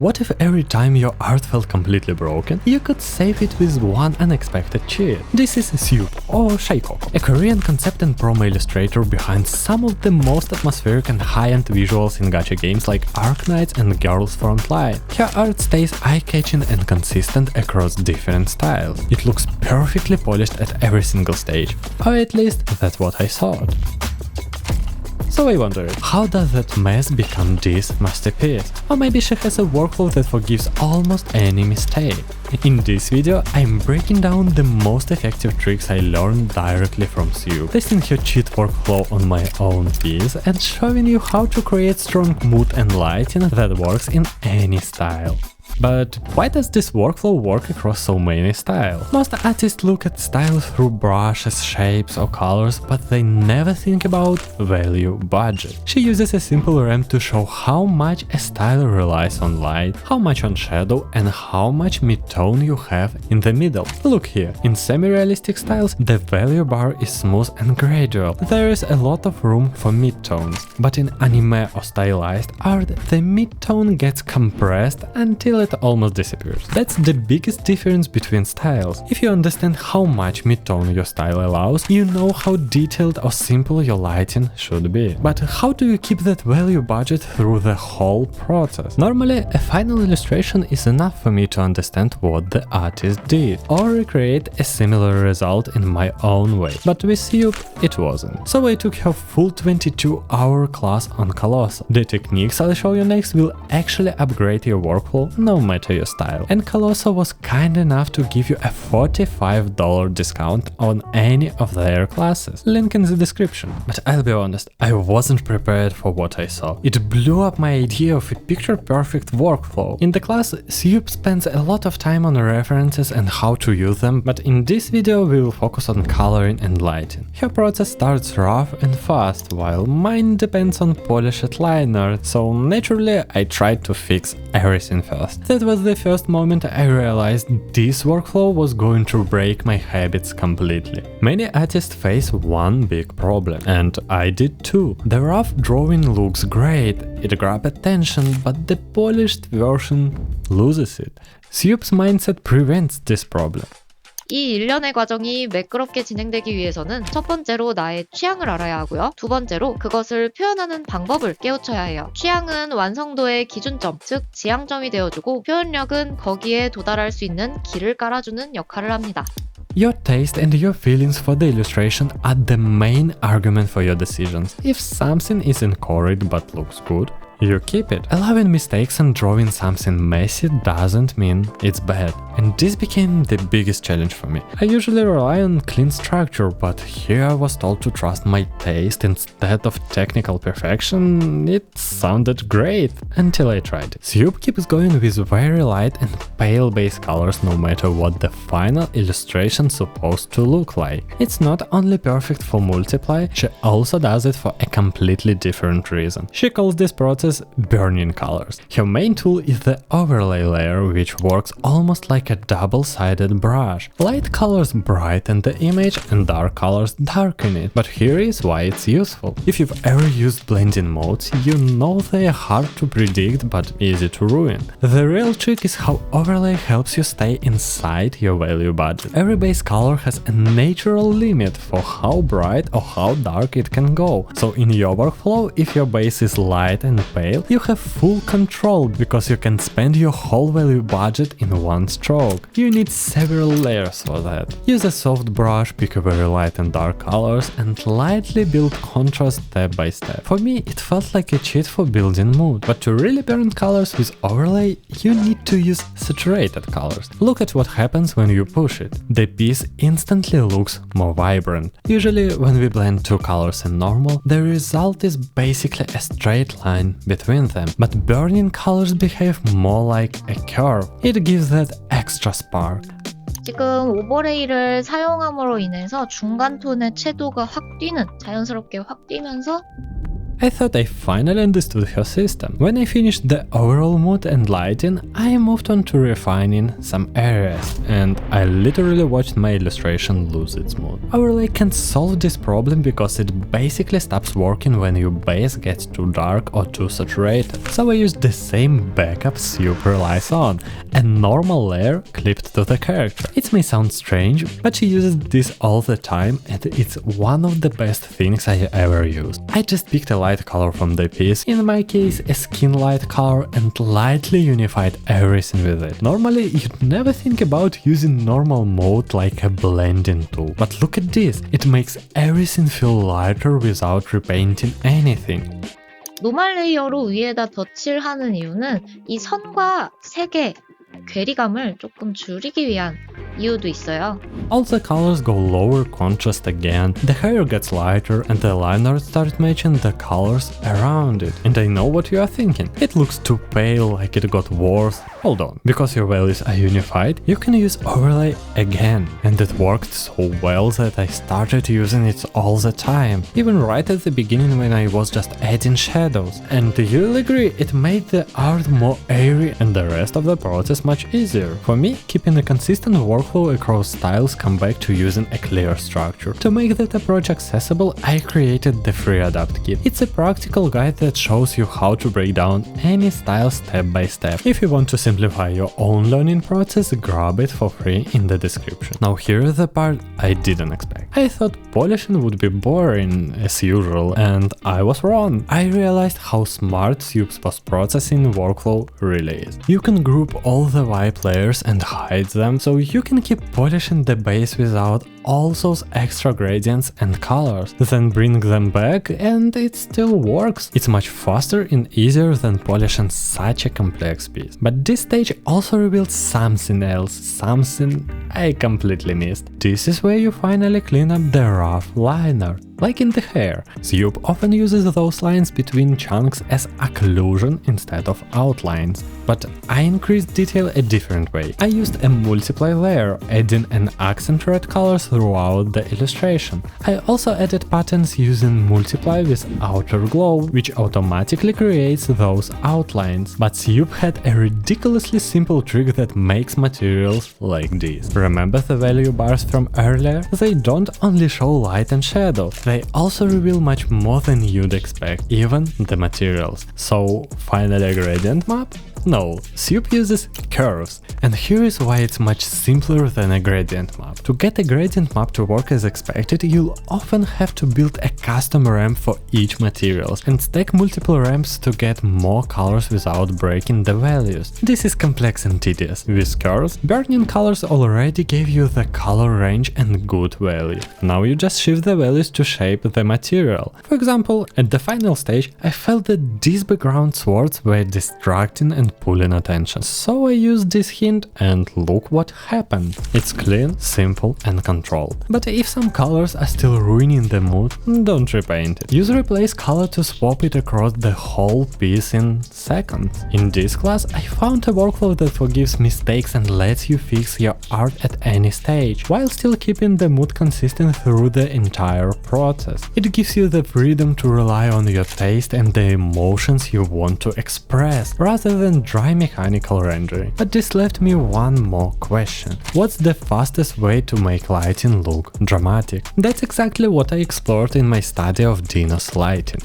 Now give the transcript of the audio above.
What if every time your art felt completely broken, you could save it with one unexpected cheat? This is Sjoop, or Shaikoko, a Korean concept and promo illustrator behind some of the most atmospheric and high-end visuals in gacha games like Arknights and Girls Frontline. Her art stays eye-catching and consistent across different styles. It looks perfectly polished at every single stage, or at least that's what I thought. So I wondered, how does that mess become this masterpiece? Or maybe she has a workflow that forgives almost any mistake. In this video, I'm breaking down the most effective tricks I learned directly from Sjoop, testing her cheat workflow on my own piece and showing you how to create strong mood and lighting that works in any style. But why does this workflow work across so many styles? Most artists look at styles through brushes, shapes or colors, but they never think about value budget. She uses a simple ramp to show how much a style relies on light, how much on shadow and how much mid-tone you have in the middle. Look here, in semi-realistic styles the value bar is smooth and gradual. There is a lot of room for mid-tones, but in anime or stylized art the mid-tone gets compressed until it almost disappears. That's the biggest difference between styles. If you understand how much mid-tone your style allows, you know how detailed or simple your lighting should be. But how do you keep that value budget through the whole process? Normally, a final illustration is enough for me to understand what the artist did, or recreate a similar result in my own way. But with Sjoop, it wasn't. So I took her full 22-hour class on Colossal. The techniques I'll show you next will actually upgrade your workflow no matter your style. And Colossal was kind enough to give you a $45 discount on any of their classes. Link in the description. But I'll be honest, I wasn't prepared for what I saw. It blew up my idea of a picture-perfect workflow. In the class, Sjoop spends a lot of time on references and how to use them, but in this video we will focus on coloring and lighting. Her process starts rough and fast, while mine depends on polished line art, so naturally I tried to fix everything first. That was the first moment I realized this workflow was going to break my habits completely. Many artists face one big problem, and I did too. The rough drawing looks great, it grabs attention, but the polished version loses it. Sjoop's mindset prevents this problem. 이 일련의 과정이 매끄럽게 진행되기 위해서는 첫 번째로 나의 취향을 알아야 하고요. 두 번째로 그것을 표현하는 방법을 깨우쳐야 해요. 취향은 완성도의 기준점, 즉 지향점이 되어주고 표현력은 거기에 도달할 수 있는 길을 깔아주는 역할을 합니다. Your taste and your feelings for the illustration are the main argument for your decisions. If something is incorrect but looks good, you keep it. Allowing mistakes and drawing something messy doesn't mean it's bad. And this became the biggest challenge for me. I usually rely on clean structure, but here I was told to trust my taste instead of technical perfection. It sounded great until I tried it. Sjoop keeps going with very light and pale base colors no matter what the final illustration's supposed to look like. It's not only perfect for multiply, she also does it for a completely different reason. She calls this process burning colors. Her main tool is the overlay layer, which works almost like a double-sided brush. Light colors brighten the image and dark colors darken it. But here is why it's useful. If you've ever used blending modes, you know they are hard to predict but easy to ruin. The real trick is how overlay helps you stay inside your value budget. Every base color has a natural limit for how bright or how dark it can go. So in your workflow, if your base is light and pale, you have full control because you can spend your whole value budget in one stroke. You need several layers for that. Use a soft brush, pick a very light and dark colors and lightly build contrast step by step. For me, it felt like a cheat for building mood. But to really burn colors with overlay, you need to use saturated colors. Look at what happens when you push it. The piece instantly looks more vibrant. Usually, when we blend two colors in normal, the result is basically a straight line between them, but burning colors behave more like a curve. It gives that extra spark. 지금 오버레이를 사용함으로 인해서 중간 톤의 채도가 확 뛰는, 자연스럽게 확 뛰면서 I thought I finally understood her system. When I finished the overall mood and lighting, I moved on to refining some areas, and I literally watched my illustration lose its mood. Overlay can solve this problem because it basically stops working when your base gets too dark or too saturated. So I used the same backup Sjoop relies on, a normal layer clipped to the character. It may sound strange, but she uses this all the time and it's one of the best things I ever used. I just picked a light color from the piece, in my case a skin light color, and lightly unified everything with it. Normally you'd never think about using normal mode like a blending tool, but look at this, it makes everything feel lighter without repainting anything. 노멀 레이어로 위에다 덧칠 하는 이유는 이 선과 색의 괴리감을 조금 줄이기 위한 이유도 있어요. All the colors go lower contrast again, the hair gets lighter and the liner starts matching the colors around it. And I know what you are thinking, it looks too pale, like it got worse. Hold on, because your values are unified, you can use overlay again. And it worked so well that I started using it all the time, even right at the beginning when I was just adding shadows. And you'll agree, it made the art more airy and the rest of the process much easier. For me, keeping a consistent workflow across styles come back to using a clear structure. To make that approach accessible, I created the Free Adapt Kit. It's a practical guide that shows you how to break down any style step by step. If you want to simplify your own learning process, grab it for free in the description. Now here is the part I didn't expect. I thought polishing would be boring as usual, and I was wrong. I realized how smart Sjoop's post-processing workflow really is. You can group all the wipe layers and hide them, so you can keep polishing the base without all those extra gradients and colors, then bring them back and it still works. It's much faster and easier than polishing such a complex piece. But this stage also revealed something else, something I completely missed. This is where you finally clean up the rough liner. Like in the hair, Sjoop often uses those lines between chunks as occlusion instead of outlines. But I increased detail a different way. I used a multiply layer, adding an accent red color throughout the illustration. I also added patterns using multiply with outer glow, which automatically creates those outlines. But Sjoop had a ridiculously simple trick that makes materials like this. Remember the value bars from earlier? They don't only show light and shadow, they also reveal much more than you'd expect, even the materials. So finally a gradient map? No, Sjoop uses curves, and here is why it's much simpler than a gradient map. To get a gradient map to work as expected, you'll often have to build a custom ramp for each materials and stack multiple ramps to get more colors without breaking the values. This is complex and tedious. With curves, burning colors already gave you the color range and good value. Now you just shift the values to shape the material. For example, at the final stage, I felt that these background swords were distracting and pulling attention. So I used this hint and look what happened. It's clean, simple and controlled. But if some colors are still ruining the mood, don't repaint it. Use replace color to swap it across the whole piece in seconds. In this class, I found a workflow that forgives mistakes and lets you fix your art at any stage, while still keeping the mood consistent through the entire process. It gives you the freedom to rely on your taste and the emotions you want to express, rather than dry mechanical rendering. But this left me one more question. What's the fastest way to make lighting look dramatic? That's exactly what I explored in my study of Dino's lighting.